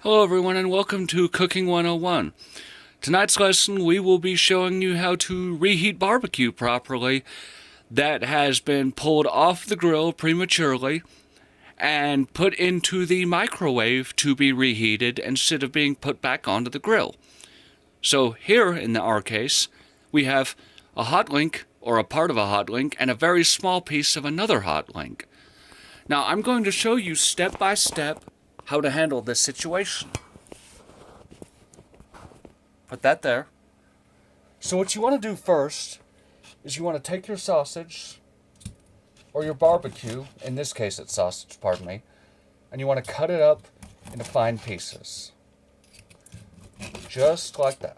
Hello everyone and welcome to Cooking 101. Tonight's lesson we will be showing you how to reheat barbecue properly that has been pulled off the grill prematurely and put into the microwave to be reheated instead of being put back onto the grill. So here in our case we have a hot link or a part of a hot link and a very small piece of another hot link. Now I'm going to show you step by step how to handle this situation. Put that there. So what you want to do first is you want to take your sausage, or your barbecue, in this case it's sausage, pardon me, and you want to cut it up into fine pieces. Just like that.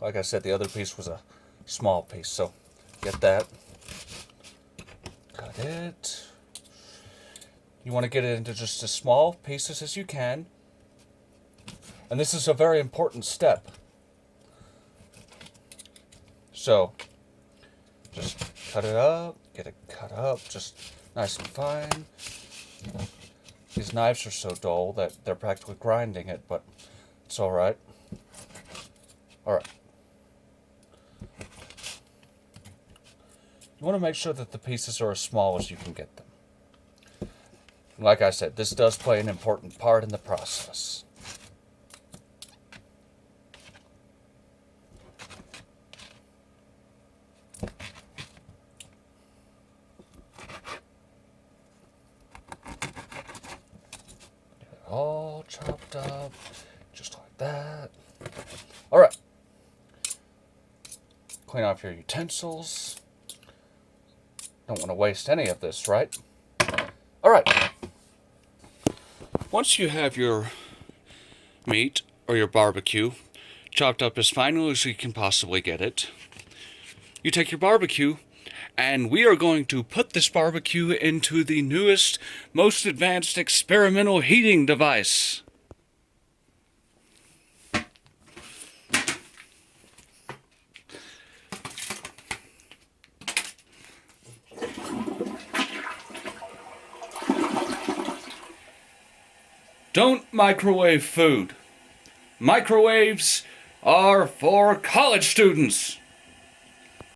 Like I said, the other piece was a small piece, so get that. Cut it. You want to get it into just as small pieces as you can. And this is a very important step. So, just cut it up, get it cut up, just nice and fine. These knives are so dull that they're practically grinding it, but it's alright. Alright. You want to make sure that the pieces are as small as you can get them. Like I said, this does play an important part in the process. Get it all chopped up, just like that. Alright. Clean off your utensils. Don't want to waste any of this, right? Alright. Once you have your meat or your barbecue chopped up as finely as you can possibly get it, you take your barbecue and we are going to put this barbecue into the newest, most advanced experimental heating device. Don't microwave food. Microwaves are for college students.